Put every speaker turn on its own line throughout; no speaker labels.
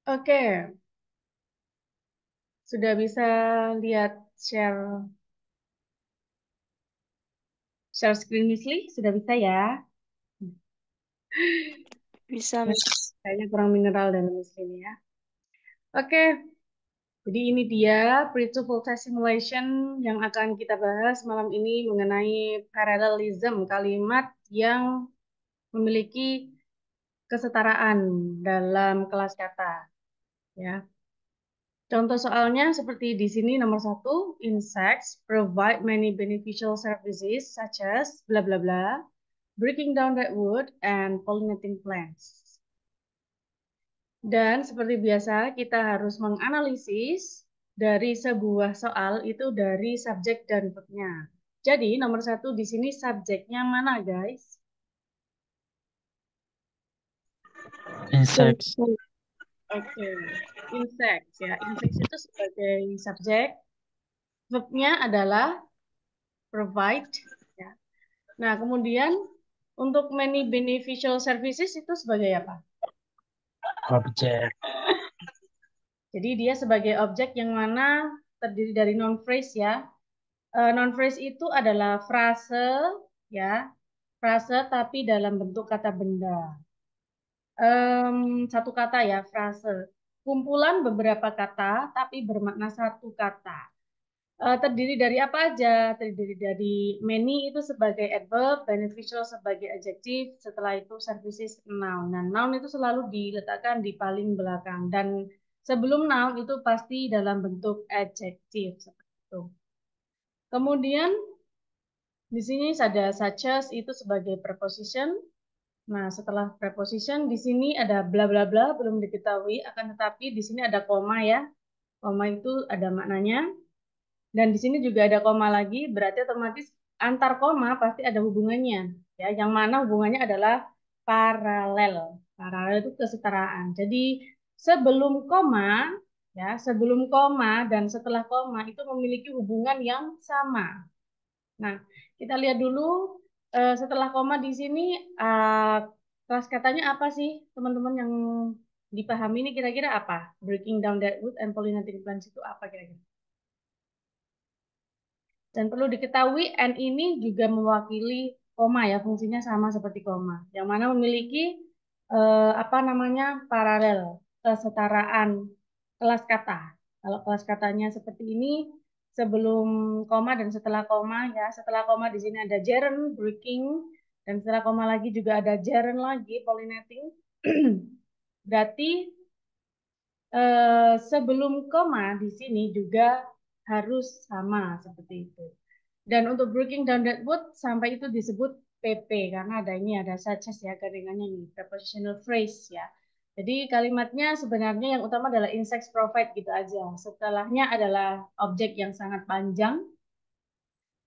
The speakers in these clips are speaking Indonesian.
Oke, sudah bisa lihat share screen Misly? Sudah bisa ya?
Bisa,
Nah,
Miss.
kayaknya kurang mineral dalam Misly ini ya. Oke, jadi ini dia pre-to-full test simulation yang akan kita bahas malam ini mengenai parallelism kalimat yang memiliki kesetaraan dalam kelas kata. Ya, contoh soalnya seperti di sini nomor 1, insects provide many beneficial services such as bla bla bla, breaking down that wood and pollinating plants. Dan seperti biasa kita harus menganalisis dari sebuah soal itu dari subjek dan verbnya. Jadi nomor 1 di sini subjeknya mana guys?
Insects.
Oke, insects ya. Insects itu sebagai subjek, verbnya adalah provide ya. Nah, kemudian untuk many beneficial services itu sebagai apa?
Objek.
Jadi dia sebagai objek yang mana terdiri dari non phrase ya. Non phrase itu adalah frase ya, frase tapi dalam bentuk kata benda. Satu kata ya, frase. Kumpulan beberapa kata tapi bermakna satu kata. Terdiri dari apa aja? Terdiri dari many itu sebagai adverb, beneficial sebagai adjektif, setelah itu services noun. Nah, noun itu selalu diletakkan di paling belakang dan sebelum noun itu pasti dalam bentuk adjektif seperti itu. Kemudian di sini ada such as itu sebagai preposition. Nah, setelah preposition di sini ada bla bla bla belum diketahui, akan tetapi di sini ada koma ya. Koma itu ada maknanya. Dan di sini juga ada koma lagi, berarti otomatis antar koma pasti ada hubungannya. Ya, yang mana hubungannya adalah paralel. Paralel itu kesetaraan. Jadi sebelum koma, ya, sebelum koma dan setelah koma itu memiliki hubungan yang sama. Nah, kita lihat dulu setelah koma di sini eh, kelas katanya apa sih, teman-teman yang dipahami ini kira-kira apa? Breaking down that wood and pollinating plants itu apa kira-kira? Dan perlu diketahui N ini juga mewakili koma ya, fungsinya sama seperti koma. Yang mana memiliki apa namanya paralel, kesetaraan kelas kata. Kalau kelas katanya seperti ini, sebelum koma dan setelah koma ya, setelah koma di sini ada gerund, breaking, dan setelah koma lagi juga ada gerund lagi, pollinating. Berarti sebelum koma di sini juga harus sama seperti itu. Dan untuk breaking down that wood sampai itu disebut PP karena ada ini ada such as ya garingannya ini prepositional phrase ya. Jadi kalimatnya sebenarnya yang utama adalah insects provide gitu aja. Setelahnya adalah objek yang sangat panjang.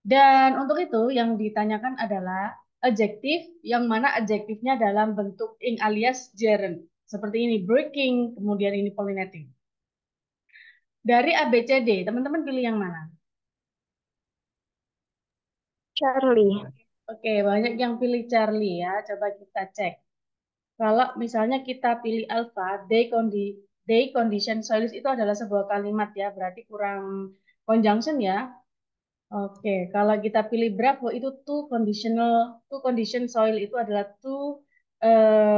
Dan untuk itu yang ditanyakan adalah adjektif yang mana adjektifnya dalam bentuk ing alias gerund. Seperti ini breaking, kemudian ini pollinating. Dari A, B, C, D, teman-teman pilih yang mana?
Charlie.
Oke, banyak yang pilih Charlie ya. Coba kita cek. Kalau misalnya kita pilih alpha, they condition soils itu adalah sebuah kalimat ya, berarti kurang conjunction ya. Oke, kalau kita pilih Bravo itu to condition soil itu adalah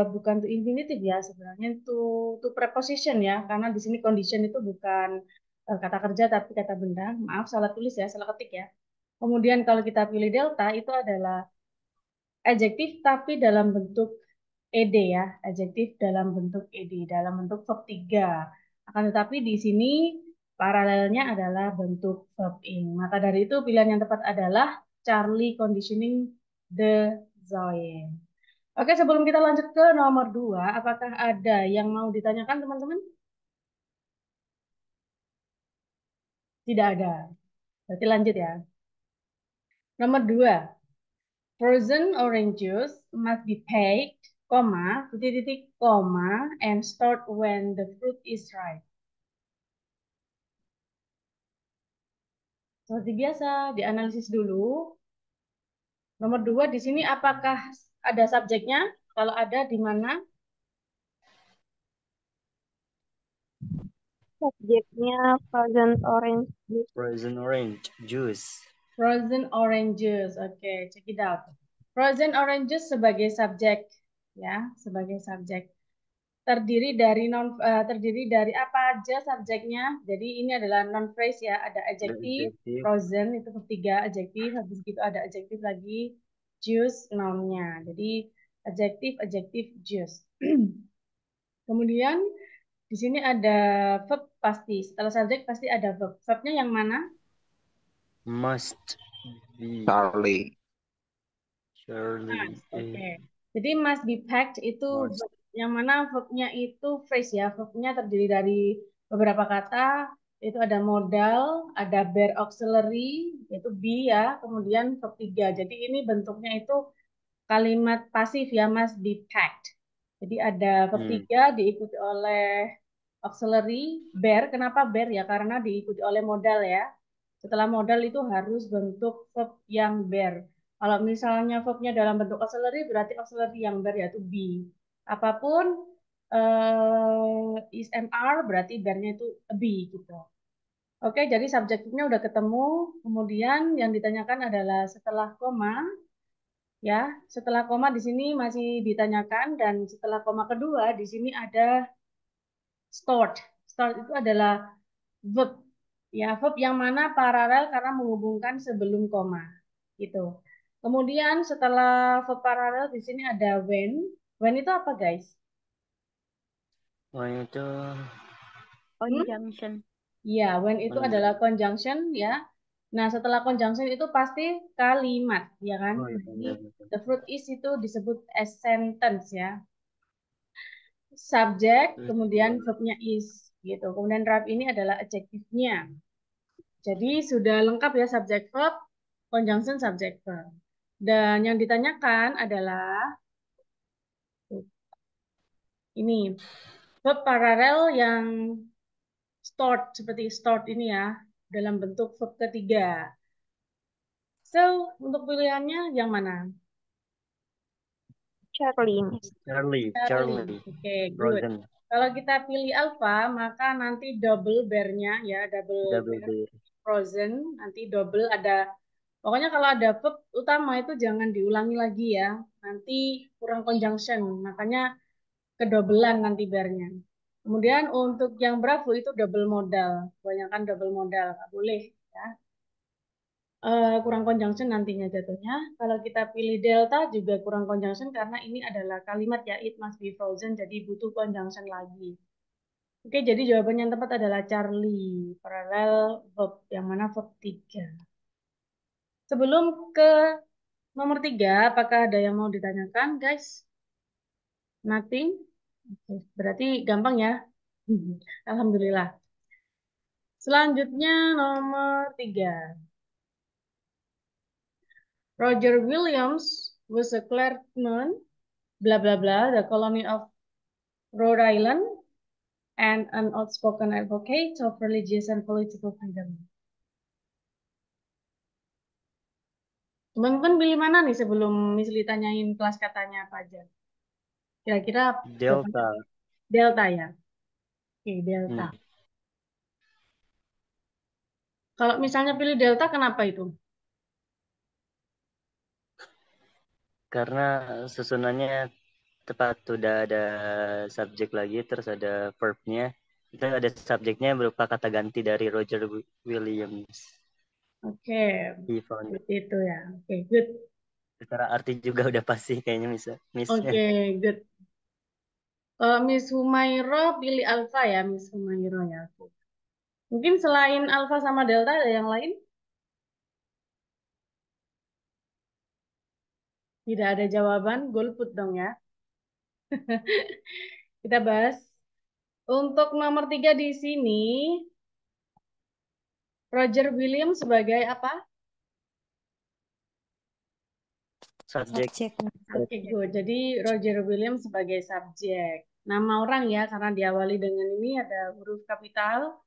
bukan to infinitive ya sebenarnya to preposition ya karena di sini condition itu bukan kata kerja tapi kata benda. Maaf salah tulis ya, salah ketik ya. Kemudian kalau kita pilih delta itu adalah adjektif tapi dalam bentuk ed ya, adjektif dalam bentuk ed, dalam bentuk verb 3. Akan tetapi di sini paralelnya adalah bentuk verb ing. Maka dari itu pilihan yang tepat adalah Charlie conditioning the Zoe. Oke, sebelum kita lanjut ke nomor 2, apakah ada yang mau ditanyakan teman-teman? Tidak ada. Berarti lanjut ya. Nomor 2, frozen orange juice must be packed, titik-titik, and stored when the fruit is ripe. Seperti biasa, dianalisis dulu. Nomor 2 di sini apakah ada subjeknya? Kalau ada, di mana?
Subjeknya frozen orange juice.
Frozen orange juice.
Frozen oranges. Oke, check it out. Frozen oranges sebagai subjek, ya, sebagai subjek. Terdiri dari apa aja subjeknya? Jadi ini adalah non phrase ya, ada adjektif,
Adjective.
frozen itu ketiga adjektif, habis itu ada adjektif lagi, juice nounnya. Jadi adjektif, juice. Kemudian di sini ada verb pasti. Setelah subjek pasti ada verb. Verbnya yang mana?
Must be.
Charlie.
Surely.
Oke. Jadi must be packed itu
Must.
verb. Yang mana verbnya itu phrase ya. Verbnya terdiri dari beberapa kata. Itu ada modal, ada bear auxiliary, yaitu be ya. Kemudian verb 3. Jadi ini bentuknya itu kalimat pasif ya, must be packed. Jadi ada verb 3 diikuti oleh auxiliary, bear. Kenapa bear ya? Karena diikuti oleh modal ya. Setelah modal itu harus bentuk verb yang bear. Kalau misalnya verbnya dalam bentuk auxiliary, berarti auxiliary yang bear yaitu be. Apapun is MR, berarti bear-nya itu be gitu. Oke, jadi subjektifnya udah ketemu. Kemudian yang ditanyakan adalah setelah koma, ya. Setelah koma di sini masih ditanyakan dan setelah koma kedua di sini ada start. Start itu adalah verb. Ya, verb yang mana paralel karena menghubungkan sebelum koma. Gitu. Kemudian setelah verb paralel di sini ada when. When itu apa, guys?
When itu
Conjunction.
Ya, when itu adalah conjunction ya. Nah, setelah conjunction itu pasti kalimat, ya kan?
Oh,
Nah, ini
iya.
the fruit is itu disebut as sentence ya. Subjek, kemudian verbnya is gitu. Kemudian verb ini adalah adjektifnya. Jadi sudah lengkap ya subjek verb, conjunction subject verb. Dan yang ditanyakan adalah ini verb paralel yang start seperti start ini ya dalam bentuk verb ketiga. So, untuk pilihannya yang mana?
Charlie, Miss.
Charlie.
Oke, good.
Frozen.
Kalau kita pilih alpha, maka nanti double bear-nya ya, double
Double
bear
bear.
frozen, nanti double ada. Pokoknya kalau ada verb utama itu jangan diulangi lagi ya. Nanti kurang conjunction, makanya kedobelan nanti bear-nya. Kemudian untuk yang bravo itu double modal, kebanyakan double modal, nggak boleh ya. Kurang conjunction nantinya jatuhnya. Kalau kita pilih delta juga kurang conjunction karena ini adalah kalimat ya, it must be frozen, jadi butuh conjunction lagi. Oke, jadi jawaban yang tepat adalah Charlie, paralel verb, yang mana verb 3. Sebelum ke nomor 3, apakah ada yang mau ditanyakan, guys? Nothing? Oke, berarti gampang ya. Alhamdulillah. Selanjutnya nomor 3. Roger Williams was a clergyman, blah blah blah, the colony of Rhode Island, and an outspoken advocate of religious and political freedom. Teman-teman pilih mana nih sebelum Misli tanyain kelas katanya apa aja? Kira-kira
Delta.
Delta ya? Oke, Delta. Kalau misalnya pilih Delta, kenapa itu?
Karena susunannya tepat, sudah ada subjek lagi, terus ada verbnya. Itu ada subjeknya berupa kata ganti dari Roger Williams.
Oke,
He found it.
itu ya. Oke, good.
Secara arti juga udah pasti kayaknya Miss.
Oke, good. Miss Humairo pilih Alpha ya, Miss Humairo ya. Mungkin selain Alpha sama Delta ada yang lain? Tidak ada jawaban, golput dong ya. Kita bahas. Untuk nomor 3 di sini, Roger Williams sebagai apa?
Subjek.
Oke, good. Jadi Roger Williams sebagai subjek. Nama orang ya, karena diawali dengan ini ada huruf kapital.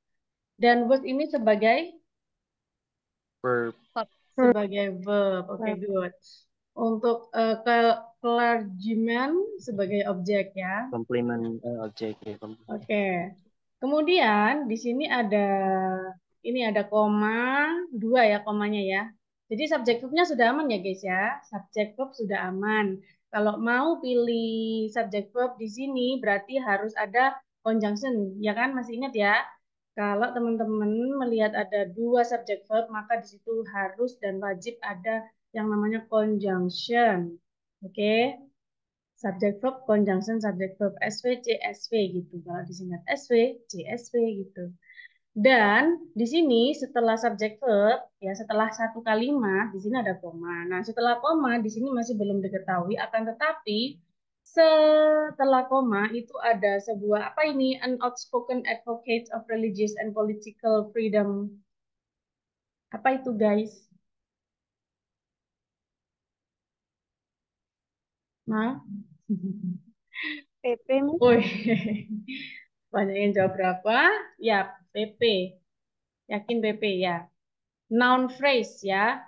Dan verb ini sebagai
Verb.
verb. Oke, good. Untuk clergyman sebagai objek ya.
Komplement objek ya.
Oke. Kemudian di sini ada koma, dua ya komanya ya. Jadi subjek verbnya sudah aman ya guys ya. Subjek verb sudah aman. Kalau mau pilih subjek verb di sini berarti harus ada conjunction, ya kan? Masih ingat ya? Kalau teman-teman melihat ada dua subjek verb, maka di situ harus dan wajib ada yang namanya conjunction. Oke? Subject verb, conjunction, subject verb, SW, CSW gitu. Kalau disingkat SW, CSW gitu. Dan di sini setelah subject verb, ya setelah satu kalimat, di sini ada koma. Nah, setelah koma, di sini masih belum diketahui, akan tetapi setelah koma itu ada sebuah, apa ini? An outspoken advocate of religious and political freedom. Apa itu guys? Nah,
PP, Miss.
woi, banyak yang jawab berapa? Ya, PP. Yakin PP ya. Noun phrase ya.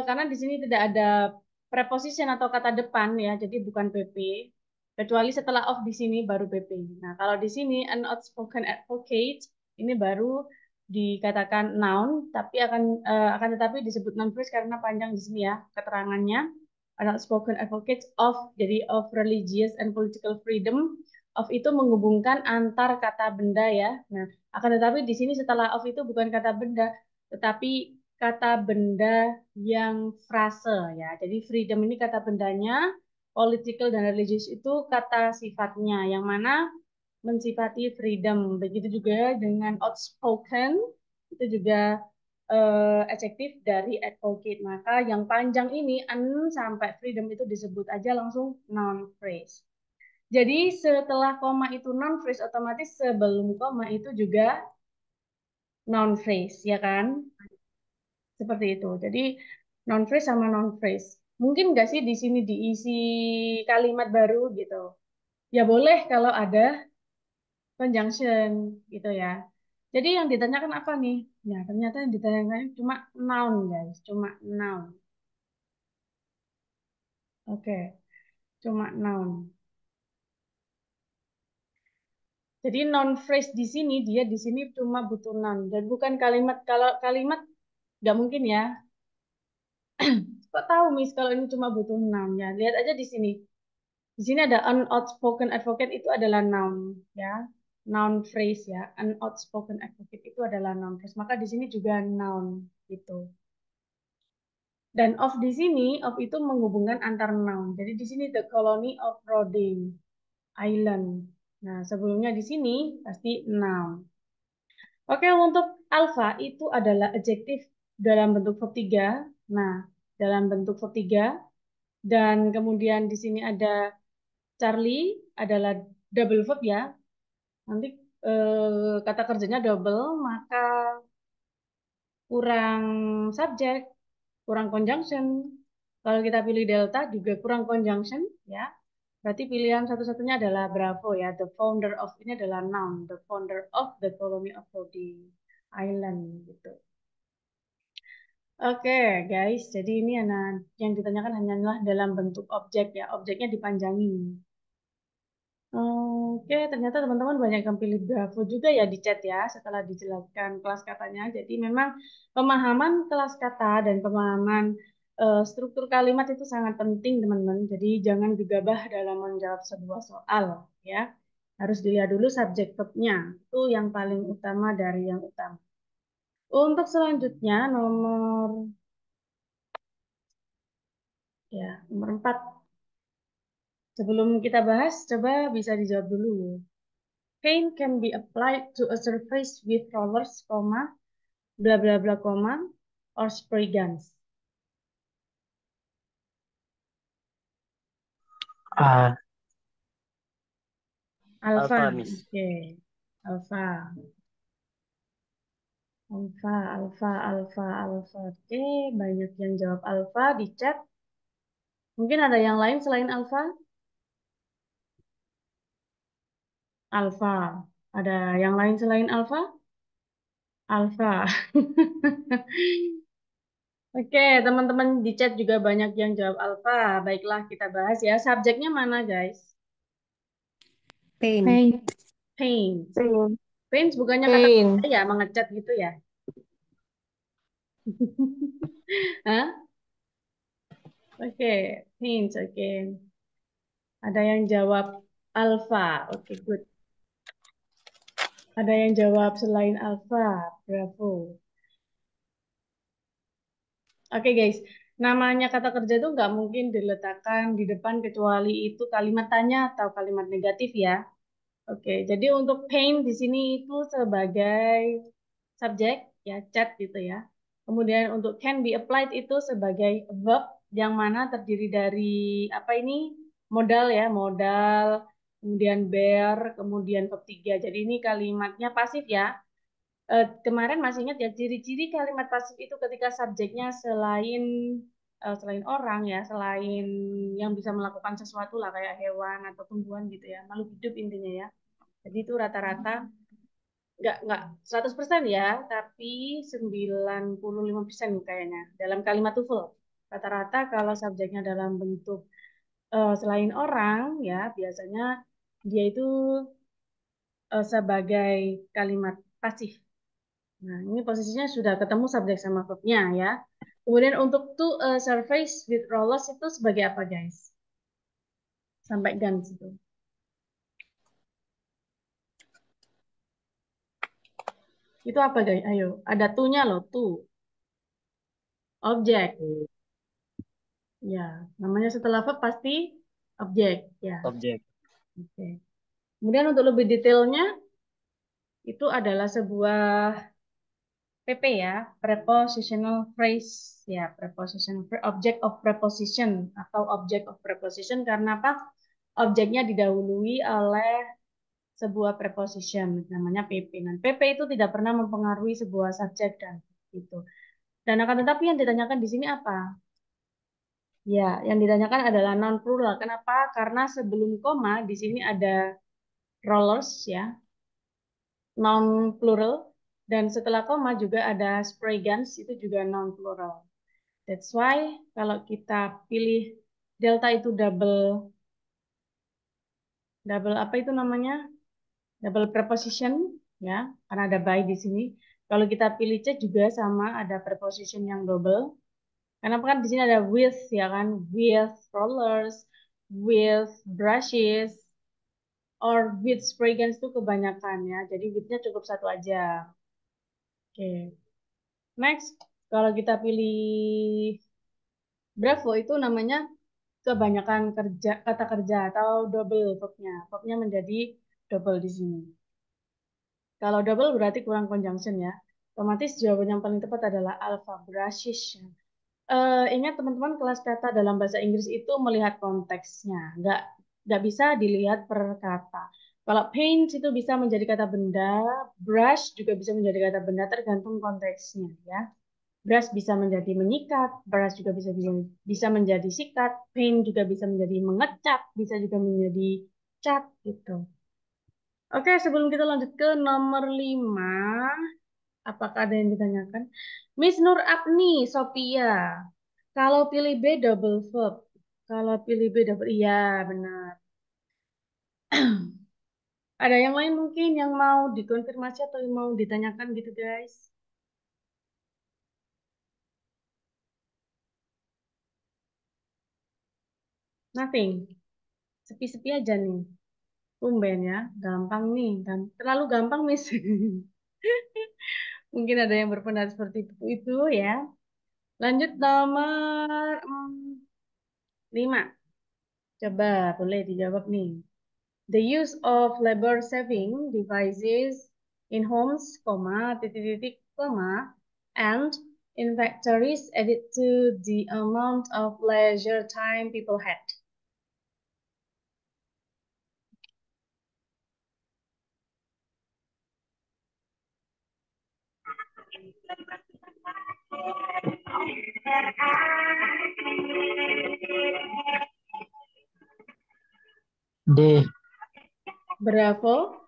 Karena di sini tidak ada preposition atau kata depan ya, jadi bukan PP. Kecuali setelah of di sini baru PP. Nah, kalau di sini an outspoken advocate ini baru dikatakan noun, tapi akan tetapi disebut noun phrase karena panjang di sini ya keterangannya. An outspoken advocate of, jadi of religious and political freedom. Of itu menghubungkan antar kata benda ya. Nah, akan tetapi di sini setelah of itu bukan kata benda, tetapi kata benda yang frase ya. Jadi freedom ini kata bendanya, political dan religious itu kata sifatnya, yang mana mensifati freedom. Begitu juga dengan outspoken, itu juga adjektif dari advocate. Maka yang panjang ini, an sampai freedom itu disebut aja langsung noun phrase. Jadi setelah koma itu noun phrase, otomatis sebelum koma itu juga noun phrase, ya kan? Seperti itu. Jadi non phrase sama non phrase. Mungkin nggak sih di sini diisi kalimat baru gitu? Ya boleh kalau ada conjunction gitu ya. Jadi yang ditanyakan apa nih? Ya ternyata yang ditanyakan cuma noun guys, cuma noun. Oke, cuma noun. Jadi non phrase di sini dia di sini cuma butuh noun dan bukan kalimat. Kalau kalimat nggak mungkin ya. Kok tahu Miss kalau ini cuma butuh noun ya? Lihat aja di sini. Di sini ada an outspoken advocate itu adalah noun ya. Noun phrase ya. An outspoken advocate itu adalah noun phrase. Maka di sini juga noun gitu. Dan of di sini, of itu menghubungkan antar noun. Jadi di sini the colony of Rhode Island. Nah, sebelumnya di sini pasti noun. Oke, untuk alpha itu adalah adjektif dalam bentuk verb 3. Nah, dalam bentuk verb 3. Dan kemudian di sini ada Charlie adalah double verb ya. Nanti kata kerjanya double, maka kurang subjek, kurang conjunction. Kalau kita pilih delta juga kurang conjunction ya. Berarti pilihan satu-satunya adalah Bravo ya. The founder of ini adalah noun. The founder of the colony of Rhode Island gitu. Oke guys, jadi ini yang ditanyakan hanyalah dalam bentuk objek ya. Objeknya dipanjangin. Oke, ternyata teman-teman banyak yang pilih Bravo juga ya di chat ya setelah dijelaskan kelas katanya. Jadi memang pemahaman kelas kata dan pemahaman struktur kalimat itu sangat penting teman-teman. Jadi jangan gegabah dalam menjawab sebuah soal ya. Harus dilihat dulu subjek verbnya. Itu yang paling utama dari yang utama. Untuk selanjutnya nomor 4. Sebelum kita bahas, coba bisa dijawab dulu. Paint can be applied to a surface with rollers, blah blah blah, or spray guns.
A.
Alpha,
Alpha, Miss.
oke. Alpha, alpha. Oke, banyak yang jawab alpha di chat. Mungkin ada yang lain selain alpha? Alpha. Ada yang lain selain alpha? Alpha. Oke, teman-teman di chat juga banyak yang jawab alpha. Baiklah, kita bahas ya. Subjeknya mana, guys?
Paint.
Paint.
Paint.
Paint bukannya kata
Pain.
ya mengecat gitu ya? Hah? Oke, paint. Oke. Ada yang jawab alpha. Oke, good. Ada yang jawab selain alpha. Bravo. Oke guys, namanya kata kerja itu nggak mungkin diletakkan di depan kecuali itu kalimat tanya atau kalimat negatif ya. Oke, jadi untuk paint di sini itu sebagai subjek ya, chat gitu ya. Kemudian untuk can be applied itu sebagai verb yang mana terdiri dari apa ini? Modal ya, modal, kemudian bear, kemudian verb 3. Jadi ini kalimatnya pasif ya. Kemarin masih ingat ya ciri-ciri kalimat pasif itu ketika subjeknya selain orang ya, selain yang bisa melakukan sesuatu lah kayak hewan atau tumbuhan gitu ya, makhluk hidup intinya ya. Jadi itu rata-rata nggak 100% ya, tapi 95% kayaknya dalam kalimat TOEFL. Rata-rata kalau subjeknya dalam bentuk selain orang ya, biasanya dia itu sebagai kalimat pasif. Nah, ini posisinya sudah ketemu subjek sama verbnya ya. Kemudian untuk to surface with rollers itu sebagai apa guys? Sampai guns itu. Itu apa guys? Ayo, ada to-nya loh, to. Objek. Ya, namanya setelah verb pasti objek ya.
Objek.
Oke. Kemudian untuk lebih detailnya itu adalah sebuah PP ya, prepositional phrase ya, object of preposition atau object of preposition karena apa? Objeknya didahului oleh sebuah preposition namanya PP. Nah, PP itu tidak pernah mempengaruhi sebuah subjek dan itu. Dan akan tetapi yang ditanyakan di sini apa? Ya, yang ditanyakan adalah non plural. Kenapa? Karena sebelum koma di sini ada rollers ya, non plural, dan setelah koma juga ada spray guns itu juga non plural. That's why kalau kita pilih delta itu double double apa itu namanya? Double preposition ya, karena ada by di sini. Kalau kita pilih C juga sama ada preposition yang double. Karena kan di sini ada with ya kan, with rollers, with brushes, or with spray guns itu kebanyakan ya. Jadi with-nya cukup satu aja. Oke. Next, kalau kita pilih bravo itu namanya kebanyakan kata kerja atau double verbnya. Verbnya menjadi double di sini. Kalau double berarti kurang conjunction ya. Otomatis jawaban yang paling tepat adalah alpha brushes. Ingat teman-teman kelas kata dalam bahasa Inggris itu melihat konteksnya, nggak bisa dilihat per kata. Kalau paint itu bisa menjadi kata benda, brush juga bisa menjadi kata benda tergantung konteksnya ya. Brush bisa menjadi menyikat, brush juga bisa menjadi sikat, paint juga bisa menjadi mengecat, bisa juga menjadi cat gitu. Oke, sebelum kita lanjut ke nomor 5, apakah ada yang ditanyakan? Miss Nur Apni, Sophia. Kalau pilih B double verb. Kalau pilih B double, iya benar. Ada yang lain mungkin yang mau dikonfirmasi atau yang mau ditanyakan gitu guys? Nothing. Sepi-sepi aja nih. Tumben ya, gampang nih. Dan terlalu gampang, Miss. Mungkin ada yang berpendapat seperti itu ya. Lanjut nomor 5. Coba boleh dijawab nih. The use of labor saving devices in homes, titik-titik, and in factories added to the amount of leisure time people had.
D.
Bravo.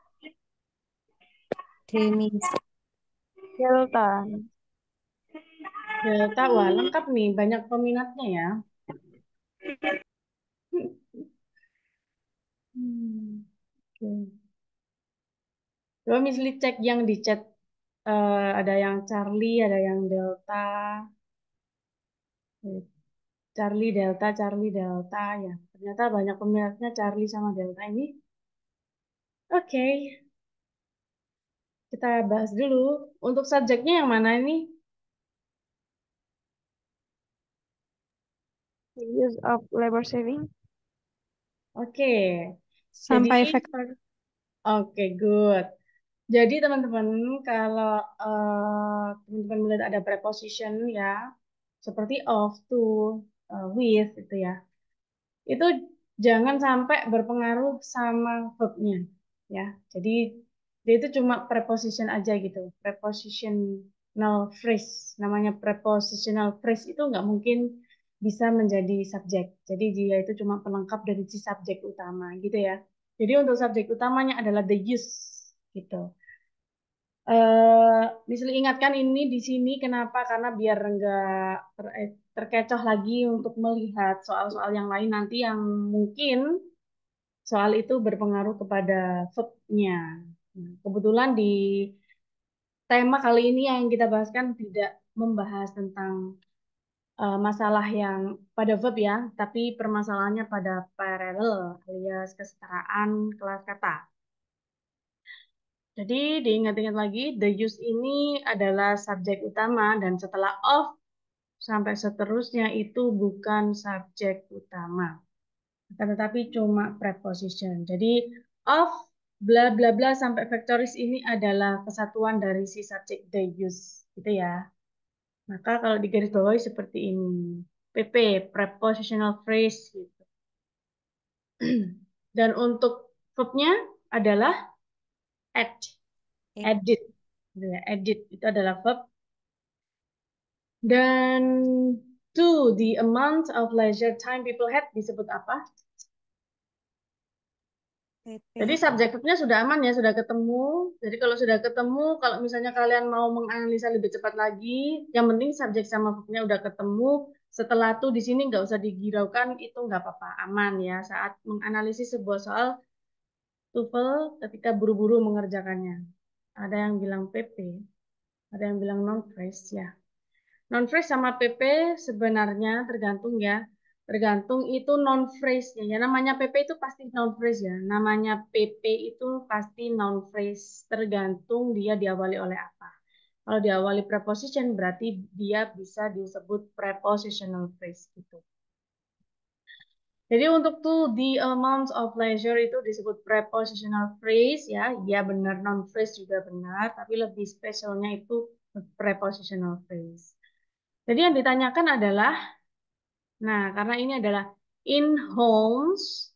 Demis. Delta.
Delta, wah lengkap nih, banyak peminatnya ya. Hmm, oke. Coba Miss Li cek yang di chat. Ada yang Charlie, ada yang Delta. Charlie, Delta. Ya, ternyata banyak peminatnya Charlie sama Delta ini. Oke, kita bahas dulu. Untuk subjeknya yang mana ini?
Use of labor saving
Oke, jadi
sampai factor.
oke, good. Jadi teman-teman, kalau teman-teman melihat ada preposition ya, seperti of, to, with, itu ya. Itu jangan sampai berpengaruh sama verbnya ya. Jadi dia itu cuma preposition aja gitu. Prepositional phrase. Namanya prepositional phrase itu nggak mungkin bisa menjadi subjek. Jadi dia itu cuma pelengkap dari si subjek utama gitu ya. Jadi untuk subjek utamanya adalah the use gitu. Misalnya ingatkan ini di sini kenapa? Karena biar nggak terkecoh lagi untuk melihat soal-soal yang lain nanti yang mungkin soal itu berpengaruh kepada verb-nya. Nah, kebetulan di tema kali ini yang kita bahaskan tidak membahas tentang masalah yang pada verb ya, tapi permasalahannya pada paralel alias kesetaraan kelas kata. Jadi diingat-ingat lagi, the use ini adalah subjek utama dan setelah of sampai seterusnya itu bukan subjek utama, akan tetapi cuma preposition. Jadi of bla bla bla sampai factories ini adalah kesatuan dari si subjek the use, gitu ya. Maka kalau digarisbawahi seperti ini, PP prepositional phrase gitu. Dan untuk verbnya adalah add, edit, gitu ya. Edit itu adalah verb. Dan to the amount of leisure time people had disebut apa? Jadi
PP.
subjek verbnya sudah aman ya, sudah ketemu. Jadi kalau sudah ketemu, kalau misalnya kalian mau menganalisa lebih cepat lagi, yang penting subjek sama verbnya udah ketemu. Setelah itu di sini nggak usah digiraukan, itu nggak apa-apa, aman ya. Saat menganalisis sebuah soal TOEFL ketika buru-buru mengerjakannya. Ada yang bilang PP, ada yang bilang non-phrase ya. Non-phrase sama PP sebenarnya tergantung ya. Tergantung itu non-phrase-nya. Ya, namanya PP itu pasti non-phrase ya. Namanya PP itu pasti non-phrase. Tergantung dia diawali oleh apa. Kalau diawali preposition berarti dia bisa disebut prepositional phrase gitu. Jadi untuk to the amounts of leisure itu disebut prepositional phrase ya. Ya benar non-phrase juga benar, tapi lebih spesialnya itu prepositional phrase. Jadi yang ditanyakan adalah, nah karena ini adalah in homes,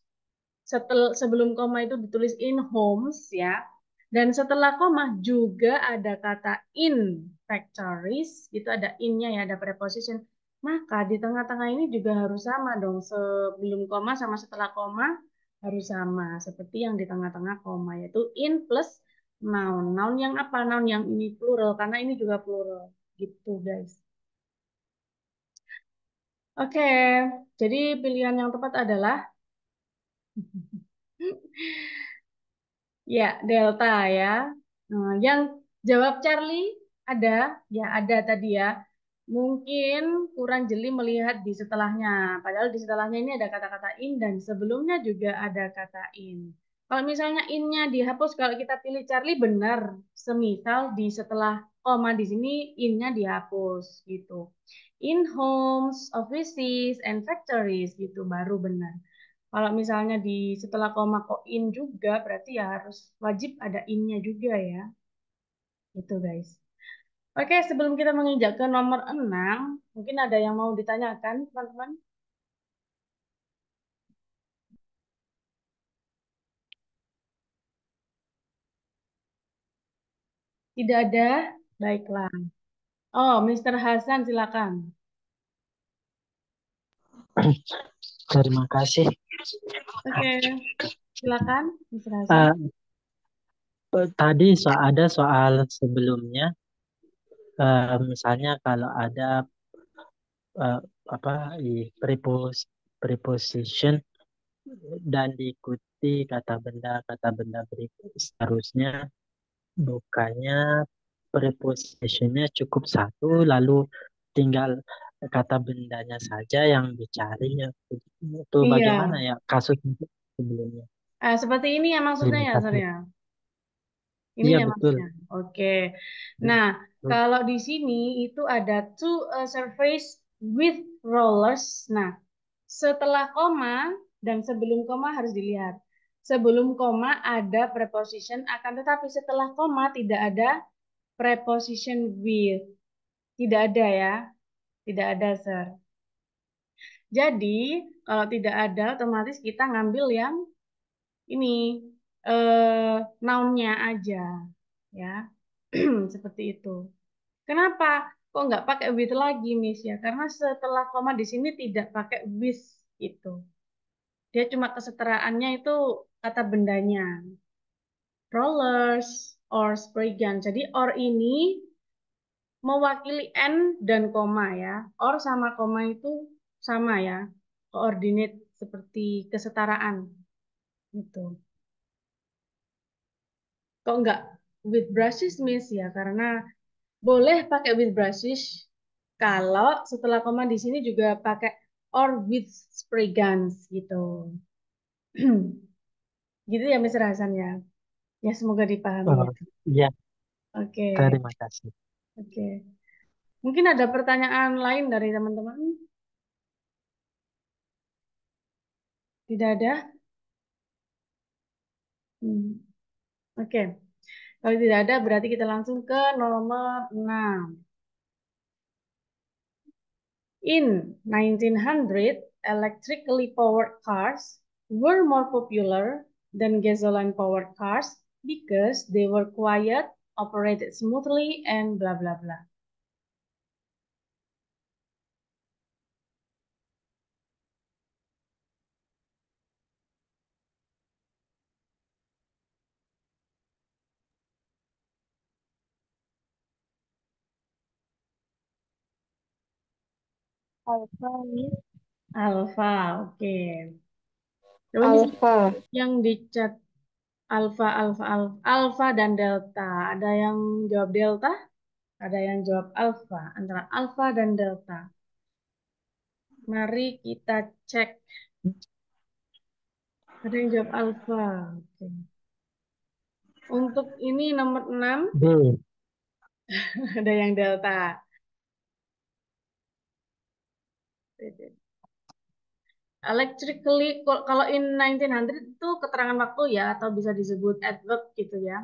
sebelum koma itu ditulis in homes ya, dan setelah koma juga ada kata in factories, itu ada innya ya, ada preposition, maka di tengah-tengah ini juga harus sama dong, sebelum koma sama setelah koma harus sama, seperti yang di tengah-tengah koma, yaitu in plus noun. Noun yang apa? Noun yang ini plural, karena ini juga plural, gitu guys. Oke, jadi pilihan yang tepat adalah ya delta ya. Nah, yang jawab Charlie ada, ya ada tadi ya. Mungkin kurang jeli melihat di setelahnya. Padahal di setelahnya ini ada kata-kata in dan sebelumnya juga ada kata in. Kalau misalnya innya dihapus, kalau kita pilih Charlie benar. Semisal di setelah koma di sini innya dihapus gitu. In homes, offices, and factories gitu baru benar. Kalau misalnya di setelah koma kok in juga, berarti ya harus wajib ada innya juga ya. Itu guys. Oke, sebelum kita menginjak ke nomor 6, mungkin ada yang mau ditanyakan, teman-teman? Tidak ada? Baiklah. Oh, Mr. Hasan, silakan.
Terima kasih.
Oke, silakan, Mr. Hasan.
Tadi ada soal sebelumnya, misalnya kalau ada eh, apa preposition dan diikuti kata benda berikut seterusnya, Bukannya prepositionnya cukup satu, lalu tinggal kata bendanya saja yang dicari ya. Itu bagaimana
Iya,
ya kasus itu sebelumnya?
seperti ini ya maksudnya
Terima
ya, Sar
kasih.
ya. Ini
Iya
ya
betul.
maksudnya. Oke.
Iya,
Nah,
betul.
kalau di sini itu ada to a surface with rollers. Nah, setelah koma dan sebelum koma harus dilihat. Sebelum koma ada preposition, akan tetapi setelah koma tidak ada preposition with. Tidak ada ya. Tidak ada, Sir. Jadi, kalau tidak ada, otomatis kita ngambil yang ini, noun-nya aja. Ya, seperti itu. Kenapa? Kok nggak pakai with lagi, Miss ya? Karena setelah koma di sini tidak pakai with itu. Dia cuma kesetaraannya itu kata bendanya. Rollers or spray gun. Jadi or ini mewakili n dan koma ya. Or sama koma itu sama ya. Koordinat seperti kesetaraan gitu. Kok nggak with brushes, Miss ya? Karena boleh pakai with brushes kalau setelah koma di sini juga pakai or with spray guns gitu. Gitu ya Miss Hasan ya. Ya semoga dipahami
Oh,
ya.
iya,
Oke,
terima kasih.
oke. Mungkin ada pertanyaan lain dari teman-teman? Tidak ada? Hmm, Oke. Kalau tidak ada berarti kita langsung ke nomor 6. In 1900, electrically powered cars were more popular than gasoline-powered cars because they were quiet, operated smoothly, and blah blah blah.
Alpha, Miss.
Alpha, oke. Coba Miss,
Alpha.
yang dicat alpha, alpha, alpha, alpha dan delta. Ada yang jawab delta, ada yang jawab alpha. Antara alpha dan delta. Mari kita cek. Ada yang jawab alpha. Oke. Untuk ini nomor 6,
B.
ada yang delta. Electrically, kalau in 1900 itu keterangan waktu ya, atau bisa disebut adverb gitu ya.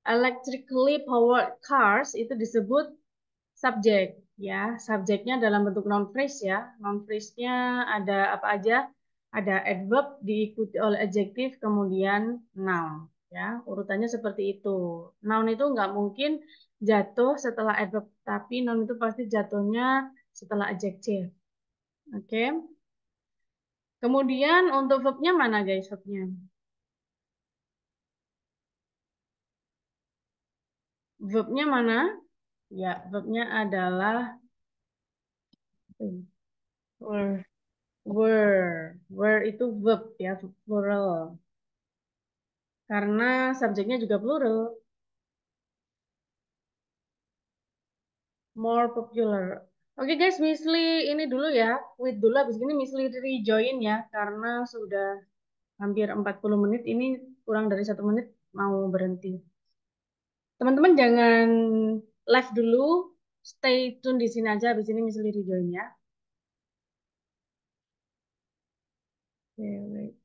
Electrically powered cars itu disebut subjek ya. Subjeknya dalam bentuk noun phrase ya. Noun phrase-nya ada apa aja? Ada adverb diikuti oleh adjektif kemudian noun ya. Urutannya seperti itu. Noun itu nggak mungkin jatuh setelah adverb, tapi noun itu pasti jatuhnya setelah adjektif. Oke. Kemudian untuk verbnya mana guys verbnya? Verbnya mana? Ya, verbnya adalah
Were.
were. Were itu verb ya, plural. Karena subjeknya juga plural. More popular. Oke guys, Miss Lee ini dulu ya. Wait dulu, habis ini Miss Lee rejoin ya. Karena sudah hampir 40 menit. Ini kurang dari 1 menit mau berhenti. Teman-teman jangan live dulu. Stay tune di sini aja. Habis ini Miss Lee rejoin ya. Oke, wait.